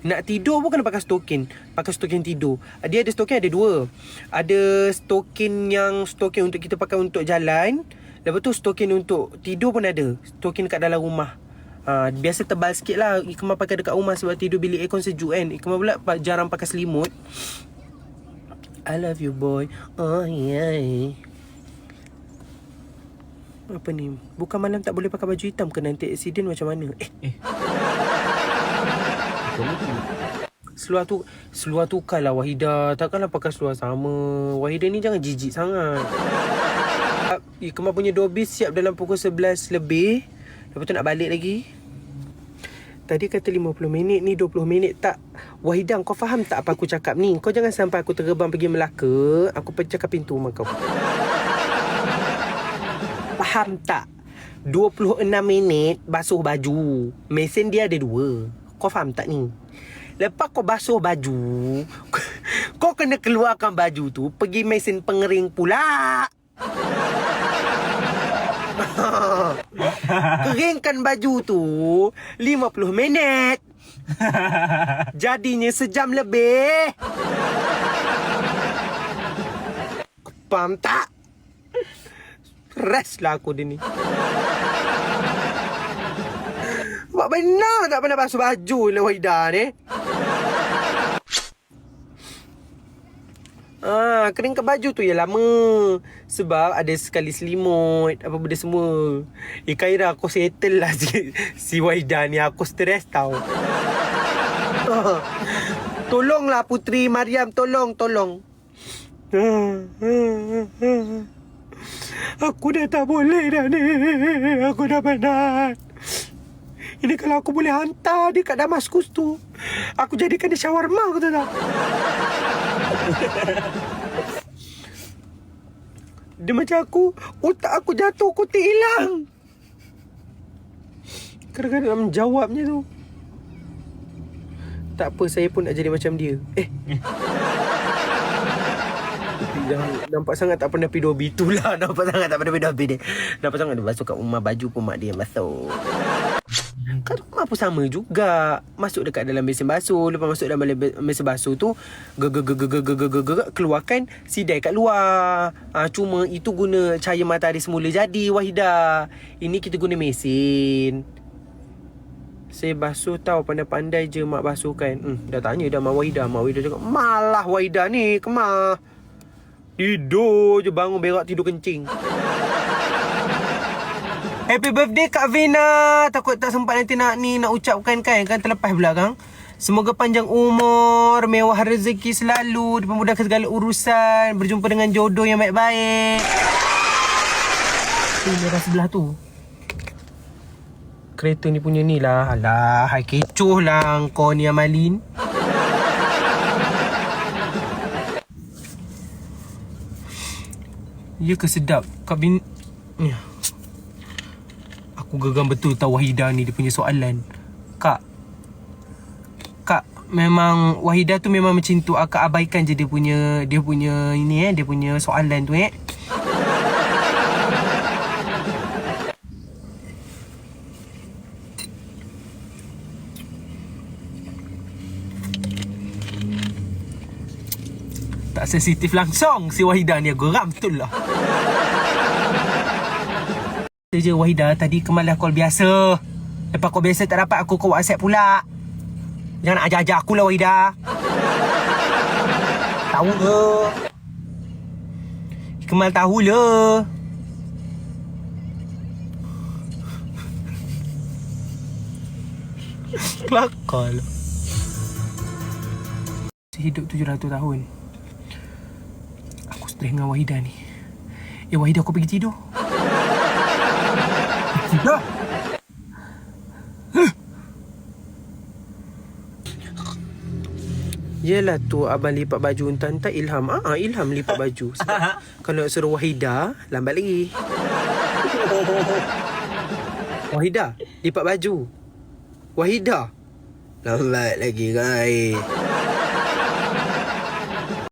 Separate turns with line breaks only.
Nak tidur pun kena pakai stokin. Pakai stokin tidur. Dia ada stokin ada dua. Ada stokin untuk kita pakai untuk jalan. Lepas tu stokin untuk tidur pun ada. Stokin kat dalam rumah. Biasa tebal sikit lah Ikmal pakai dekat rumah sebab tidur bilik aircon sejuk kan. Ikmal pula jarang pakai selimut. I love you boy. Oh yeah. Apa ni? Bukan malam tak boleh pakai baju hitam ke? Nanti accident macam mana? Seluar tukar lah Wahidah. Takkanlah pakai seluar sama. Wahidah ni jangan jijik sangat. Ikmal punya dobis siap dalam pukul 11 lebih. Lepas tu nak balik lagi. Tadi kata 50 minit ni 20 minit tak. Wahidah, kau faham tak apa aku cakap ni? Kau jangan sampai aku terbang pergi Melaka, aku pecahkan pintu rumah kau. Faham tak? 26 minit basuh baju. Mesin dia ada 2. Kau faham tak ni? Lepas kau basuh baju, kau kena keluarkan baju tu, pergi mesin pengering pula. Keringkan baju tu 50 minit. Jadinya sejam lebih. Faham tak? Rest lah aku dia ni. Sebab benar tak pernah basuh baju lah Wahidah ni. Keringkan baju tu ya lama. Sebab ada sekali selimut, apa benda semua. Khairah aku settle lah si Wahidah ni. Aku stres tau. Tolonglah Puteri Mariam. Tolong. Aku dah tak boleh dah ni. Aku dah penat. Ini kalau aku boleh hantar dia kat Damaskus tu, aku jadikan dia shawarma, aku tahu tak? Dia macam aku, otak aku jatuh, kotak hilang. Kadang-kadang nak menjawabnya tu. Tak apa, saya pun nak jadi macam dia. Jangan nampak sangat tak pernah pergi Dobi tu lah. Nampak sangat tak pernah pergi Dobi dia. Nampak sangat dia basuh kat rumah, baju pun mak dia yang basuh. Kat rumah pun sama juga. Masuk dekat dalam mesin basuh. Lepas masuk dalam mesin basuh tu, keluarkan sidai kat luar. Cuma itu guna cahaya matahari semula jadi Wahidah. Ini kita guna mesin. Saya basuh tahu, pandai-pandai je mak basuh kan. Dah tanya dah mak Wahidah. Mak Wahidah cakap, malah Wahidah ni kemah. Tidur je, bangun berak tidur kencing. Happy birthday Kak Vina. Takut tak sempat nanti nak ucapkan kan terlepas pula kan. Semoga panjang umur, mewah rezeki selalu, dipermudahkan segala urusan, berjumpa dengan jodoh yang baik-baik. Merah sebelah tu. Kereta ni punya ni lah. Alah, hai kecoh lah kau ni Amalin. Ya ke sedap Kak Bin. Aku geram betul tahu Wahidah ni dia punya soalan. Kak, memang Wahidah tu memang macam tu. Akak abaikan je dia punya ini dia punya soalan tu Tak sensitif langsung si Wahidah ni. Geram betul lah. Je Wahidah, tadi kemalah call biasa. Lepas call biasa tak dapat aku, kau WhatsApp pula. Jangan nak ajar-ajar aku lah Wahidah. Tahu ke? Kemal tahu lah. Kelakar lah. Hidup 700 tahun. Aku stres dengan Wahidah ni. Wahidah, aku pergi tidur. Dah. Yelah tu abang lipat baju entah Ilham. Ilham lipat baju. Sebab kalau suruh Wahidah, lambat lagi. Wahidah, lipat baju. Wahidah, lambat lagi guys.